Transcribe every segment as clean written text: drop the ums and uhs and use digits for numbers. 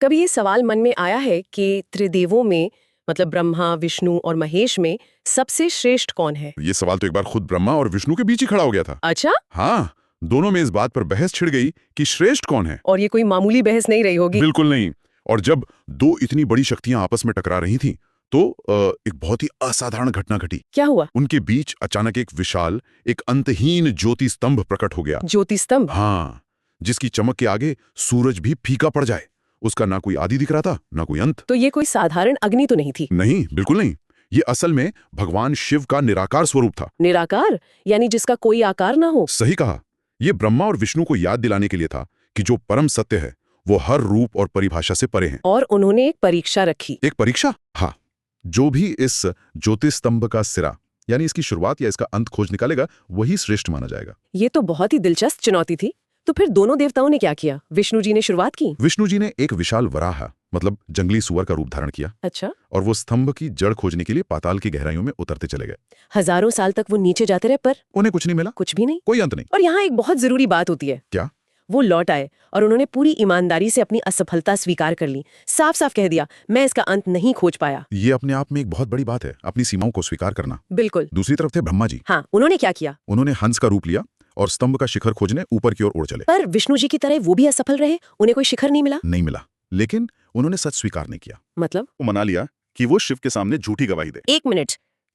कभी ये सवाल मन में आया है कि त्रिदेवों में मतलब ब्रह्मा, विष्णु और महेश में सबसे श्रेष्ठ कौन है? ये सवाल तो एक बार खुद ब्रह्मा और विष्णु के बीच ही खड़ा हो गया था। अच्छा? हाँ, दोनों में इस बात पर बहस छिड़ गई कि श्रेष्ठ कौन है। और ये कोई मामूली बहस नहीं रही होगी। बिल्कुल नहीं। और जब दो इतनी बड़ी शक्तियां आपस में टकरा रही थीं, तो एक बहुत ही असाधारण घटना घटी। क्या हुआ? उनके बीच अचानक एक विशाल, एक अंतहीन ज्योति स्तंभ प्रकट हो गया। ज्योति स्तंभ? हाँ, जिसकी चमक के आगे सूरज भी फीका पड़ जाए। उसका ना कोई आदि दिख रहा था, ना कोई अंत। तो ये कोई साधारण अग्नि तो नहीं थी? नहीं, बिल्कुल नहीं। ये असल में भगवान शिव का निराकार स्वरूप था। निराकार? यानी जिसका कोई आकार ना हो? सही कहा। ये ब्रह्मा और विष्णु को याद दिलाने के लिए था कि जो परम सत्य है वो हर रूप और परिभाषा से परे है। और उन्होंने एक परीक्षा रखी। एक परीक्षा? हाँ। जो भी इस ज्योतिष स्तंभ का सिरा यानी इसकी शुरुआत या इसका अंत खोज निकालेगा, वही श्रेष्ठ माना जाएगा। ये तो बहुत ही दिलचस्प चुनौती थी। तो फिर दोनों देवताओं ने क्या किया? विष्णु जी ने शुरुआत की? विष्णु जी ने एक विशाल वराह मतलब जंगली सुअर का रूप धारण किया। अच्छा। और वो स्तंभ की जड़ खोजने के लिए पाताल की गहराइयों में उतरते चले गए। हजारों साल तक वो नीचे जाते रहे, पर उन्हें कुछ नहीं मिला। कुछ भी नहीं। कोई अंत नहीं। और यहाँ एक बहुत जरूरी बात होती है। क्या? वो लौट आए और उन्होंने पूरी ईमानदारी से अपनी असफलता स्वीकार कर ली। साफ साफ कह दिया, मैं इसका अंत नहीं खोज पाया। ये अपने आप में एक बहुत बड़ी बात है, अपनी सीमाओं को स्वीकार करना। बिल्कुल। दूसरी तरफ थे ब्रह्मा जी। हाँ, उन्होंने क्या किया? उन्होंने हंस का रूप लिया और स्तंभ का शिखर खोजने ऊपर की ओर उड़ चले। पर विष्णु जी की तरह वो भी असफल रहे, उन्हें कोई शिखर नहीं मिला। नहीं मिला, लेकिन उन्होंने सच स्वीकार नहीं किया। मतलब? वो मना लिया कि वो शिव के सामने झूठी गवाही दे। एक मिनट,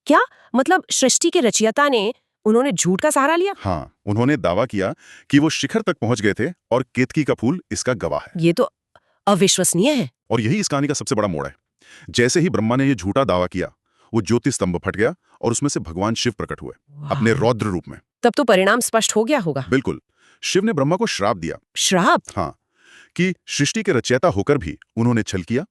क्या मतलब सृष्टि के रचयिता ने उन्होंने झूठ का सहारा लिया? हाँ, उन्होंने दावा किया कि वो शिखर तक पहुंच गए थे और केतकी का फूल इसका गवाह है। ये तो अविश्वसनीय है। और यही इस कहानी का सबसे बड़ा मोड़ है। जैसे ही ब्रह्मा ने ये झूठा दावा किया, वो ज्योति स्तंभ फट गया और उसमें से भगवान शिव प्रकट हुए अपने रौद्र रूप में। तब तो परिणाम स्पष्ट हो गया होगा। बिल्कुल। शिव ने ब्रह्मा को श्राप दिया। श्राप? हाँ, कि सृष्टि के रचयिता होकर भी उन्होंने छल किया,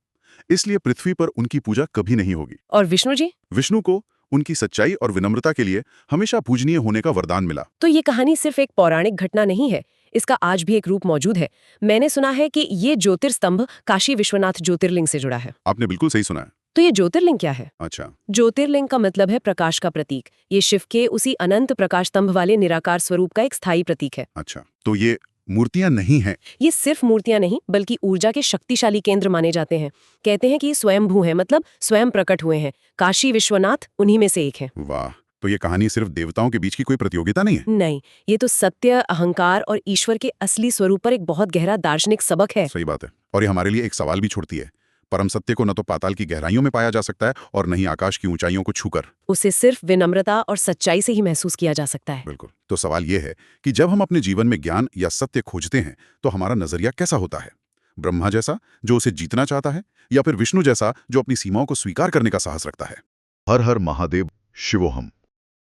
इसलिए पृथ्वी पर उनकी पूजा कभी नहीं होगी। और विष्णु जी? विष्णु को उनकी सच्चाई और विनम्रता के लिए हमेशा पूजनीय होने का वरदान मिला। तो ये कहानी सिर्फ एक पौराणिक घटना नहीं है, इसका आज भी एक रूप मौजूद है। मैंने सुना है कि ये ज्योतिर्स्तंभ काशी विश्वनाथ ज्योतिर्लिंग से जुड़ा है। आपने बिल्कुल सही सुना है। तो ये ज्योतिर्लिंग क्या है? अच्छा, ज्योतिर्लिंग का मतलब है प्रकाश का प्रतीक। ये शिव के उसी अनंत प्रकाश स्तंभ वाले निराकार स्वरूप का एक स्थायी प्रतीक है। अच्छा, तो ये मूर्तियां नहीं हैं। ये सिर्फ मूर्तियां नहीं, बल्कि ऊर्जा के शक्तिशाली केंद्र माने जाते हैं। कहते हैं कि ये स्वयंभू हैं, मतलब स्वयं प्रकट हुए हैं। काशी विश्वनाथ उन्हीं में से एक है। वाह, तो ये कहानी सिर्फ देवताओं के बीच की कोई प्रतियोगिता नहीं है। नहीं, ये तो सत्य, अहंकार और ईश्वर के असली स्वरूप पर एक बहुत गहरा दार्शनिक सबक है। सही बात है। और ये हमारे लिए एक सवाल भी छोड़ती है। परम सत्य को न तो पाताल की गहराइयों में पाया जा सकता है और न ही आकाश की ऊंचाइयों को छूकर। उसे सिर्फ विनम्रता और सच्चाई से ही महसूस किया जा सकता है। बिल्कुल। तो सवाल ये है कि जब हम अपने जीवन में ज्ञान या सत्य खोजते हैं, तो हमारा नजरिया कैसा होता है? ब्रह्मा जैसा जो उसे जीतना चाहता है, या फिर विष्णु जैसा जो अपनी सीमाओं को स्वीकार करने का साहस रखता है? हर हर महादेव शिवोहम।